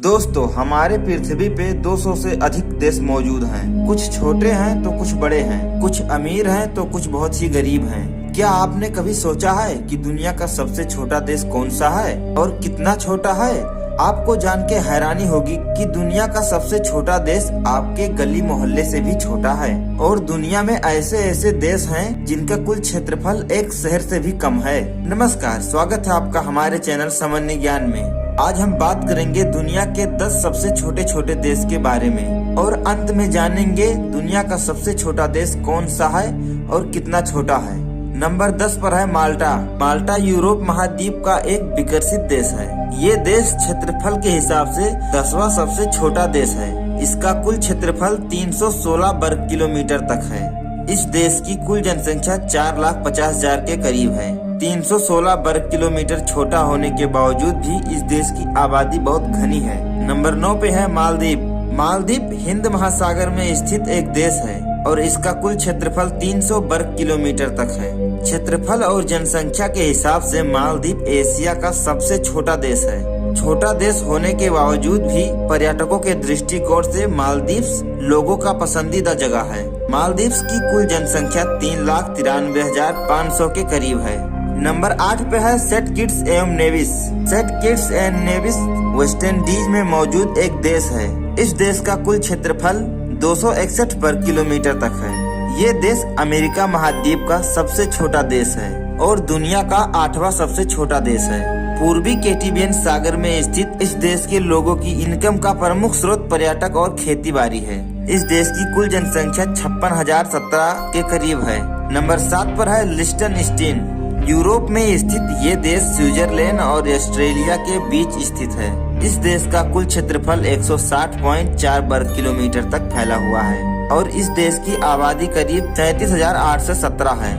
दोस्तों, हमारे पृथ्वी पे 200 से अधिक देश मौजूद हैं। कुछ छोटे हैं तो कुछ बड़े हैं, कुछ अमीर हैं तो कुछ बहुत ही गरीब हैं। क्या आपने कभी सोचा है कि दुनिया का सबसे छोटा देश कौन सा है और कितना छोटा है? आपको जान के हैरानी होगी कि दुनिया का सबसे छोटा देश आपके गली मोहल्ले से भी छोटा है। और दुनिया में ऐसे ऐसे देश हैं जिनका कुल क्षेत्रफल एक शहर से भी कम है। नमस्कार, स्वागत है आपका हमारे चैनल सामान्य ज्ञान में। आज हम बात करेंगे दुनिया के 10 सबसे छोटे छोटे देश के बारे में और अंत में जानेंगे दुनिया का सबसे छोटा देश कौन सा है और कितना छोटा है। नंबर 10 पर है माल्टा। माल्टा यूरोप महाद्वीप का एक विकसित देश है। ये देश क्षेत्रफल के हिसाब से 10वां सबसे छोटा देश है। इसका कुल क्षेत्रफल 316 वर्ग किलोमीटर तक है। इस देश की कुल जनसंख्या 4,50,000 के करीब है। 316 वर्ग किलोमीटर छोटा होने के बावजूद भी इस देश की आबादी बहुत घनी है। नंबर 9 पे है मालदीव। मालदीव हिंद महासागर में स्थित एक देश है और इसका कुल क्षेत्रफल 300 वर्ग किलोमीटर तक है। क्षेत्रफल और जनसंख्या के हिसाब से मालदीव एशिया का सबसे छोटा देश है। छोटा देश होने के बावजूद भी पर्यटकों के दृष्टिकोण से मालदीव्स लोगों का पसंदीदा जगह है। मालदीव्स की कुल जनसंख्या 3,93,500 के करीब है। नंबर 8 पे है सेंट किट्स एवं Nevis. Saint Kitts and Nevis West Indies में मौजूद एक देश है। इस देश का कुल क्षेत्रफल 261 वर्ग किलोमीटर तक है। ये देश अमेरिका महाद्वीप का सबसे छोटा देश है और दुनिया का 8वां सबसे छोटा देश है। पूर्वी कैरिबियन सागर में स्थित इस देश के लोगों की इनकम का प्रमुख स्रोत पर्यटक और खेती-बाड़ी है। इस देश की कुल जनसंख्या 56,017 के करीब है। नंबर 7 पर है लिechtenstein। यूरोप में स्थित ये देश स्विट्जरलैंड और ऑस्ट्रेलिया के बीच स्थित है। इस देश का कुल क्षेत्रफल 160.4 वर्ग किलोमीटर तक फैला हुआ है और इस देश की आबादी करीब 33,817 है।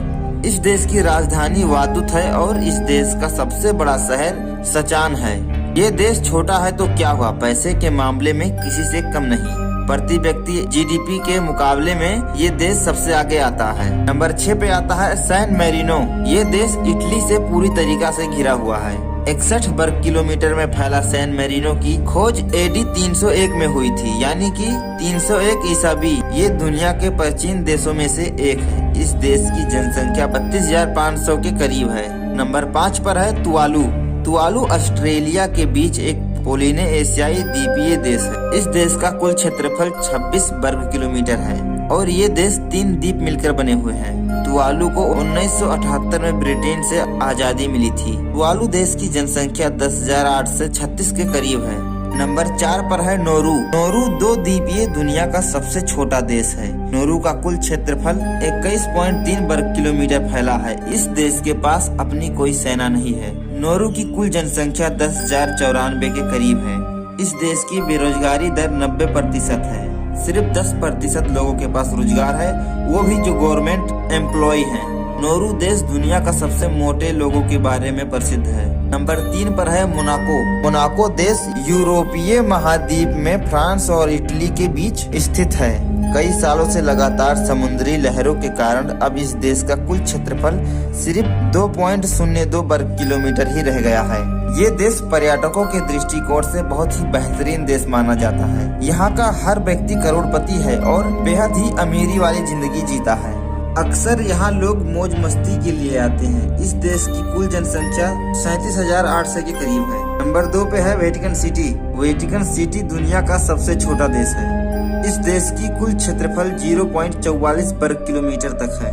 इस देश की राजधानी वादुत है और इस देश का सबसे बड़ा शहर सचान है। ये देश छोटा है तो क्या हुआ, पैसे के मामले में किसी से कम नहीं। प्रति व्यक्ति जीडीपी के मुकाबले में ये देश सबसे आगे आता है। नंबर 6 पे आता है सैन मेरिनो। ये देश इटली से पूरी तरीका से घिरा हुआ है। 61 वर्ग किलोमीटर में फैला सैन मेरिनो की खोज AD 301 में हुई थी, यानी कि 301 ईसा बी। ये दुनिया के प्राचीन देशों में से एक है। इस देश की जनसंख्या 32,500 के करीब है। नंबर 5 पर है तुवालू। तुवालू ऑस्ट्रेलिया के बीच एक पोलिनेशियाई द्वीपीय देश है। इस देश का कुल क्षेत्रफल 26 वर्ग किलोमीटर है और ये देश 3 द्वीप मिलकर बने हुए हैं। तुवालू को 1978 में ब्रिटेन से आजादी मिली थी। तुवालू देश की जनसंख्या 10,836 के करीब है। नंबर 4 पर है नोरू। नोरू 2 द्वीपीय दुनिया का सबसे छोटा देश है। नोरू का कुल क्षेत्रफल 21.3 वर्ग किलोमीटर फैला है। इस देश के पास अपनी कोई सेना नहीं है। नोरू की कुल जनसंख्या 10,094 के करीब है। इस देश की बेरोजगारी दर 90% है। सिर्फ 10% लोगों के पास रोजगार है, वो भी जो गवर्नमेंट एम्प्लॉय हैं। नोरू देश दुनिया का सबसे मोटे लोगों के बारे में प्रसिद्ध है। नंबर 3 पर है मोनाको। मोनाको देश यूरोपीय महाद्वीप में फ्रांस और इटली के बीच स्थित है। कई सालों से लगातार समुद्री लहरों के कारण अब इस देश का कुल क्षेत्रफल सिर्फ 2.02 वर्ग किलोमीटर ही रह गया है। ये देश पर्यटकों के दृष्टिकोण से बहुत ही बेहतरीन देश माना जाता है। यहाँ का हर व्यक्ति करोड़पति है और बेहद ही अमीरी वाली जिंदगी जीता है। अक्सर यहाँ लोग मौज मस्ती के लिए आते हैं। इस देश की कुल जनसंख्या 37,800 के करीब है। नंबर 2 पे है वेटिकन सिटी। वेटिकन सिटी दुनिया का सबसे छोटा देश है। इस देश की कुल क्षेत्रफल 0.44 वर्ग किलोमीटर तक है।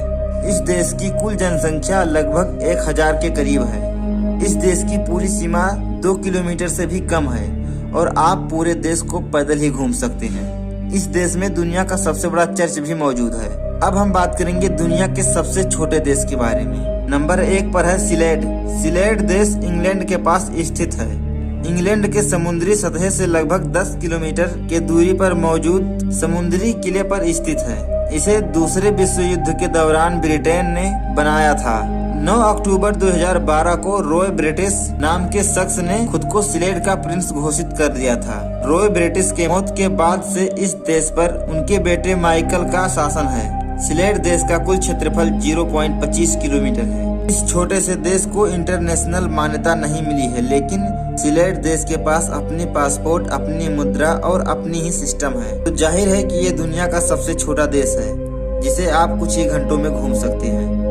इस देश की कुल जनसंख्या लगभग 1,000 के करीब है। इस देश की पूरी सीमा 2 किलोमीटर से भी कम है और आप पूरे देश को पैदल ही घूम सकते हैं। इस देश में दुनिया का सबसे बड़ा चर्च भी मौजूद है। अब हम बात करेंगे दुनिया के सबसे छोटे देश के बारे में। नंबर 1 पर है सिलेट। सिलेट देश इंग्लैंड के पास स्थित है। इंग्लैंड के समुद्री सतह से लगभग 10 किलोमीटर के दूरी पर मौजूद समुद्री किले पर स्थित है। इसे दूसरे विश्व युद्ध के दौरान ब्रिटेन ने बनाया था। 9 अक्टूबर 2012 को रॉय ब्रिटिश नाम के शख्स ने खुद को सिलेट का प्रिंस घोषित कर दिया था। रॉय ब्रिटिश के मौत के बाद से इस देश पर उनके बेटे माइकल का शासन है। सिलेट देश का कुल क्षेत्रफल 0.25 किलोमीटर है। इस छोटे से देश को इंटरनेशनल मान्यता नहीं मिली है, लेकिन सिलेट देश के पास अपनी पासपोर्ट, अपनी मुद्रा और अपनी ही सिस्टम है, तो जाहिर है कि ये दुनिया का सबसे छोटा देश है जिसे आप कुछ ही घंटों में घूम सकते हैं।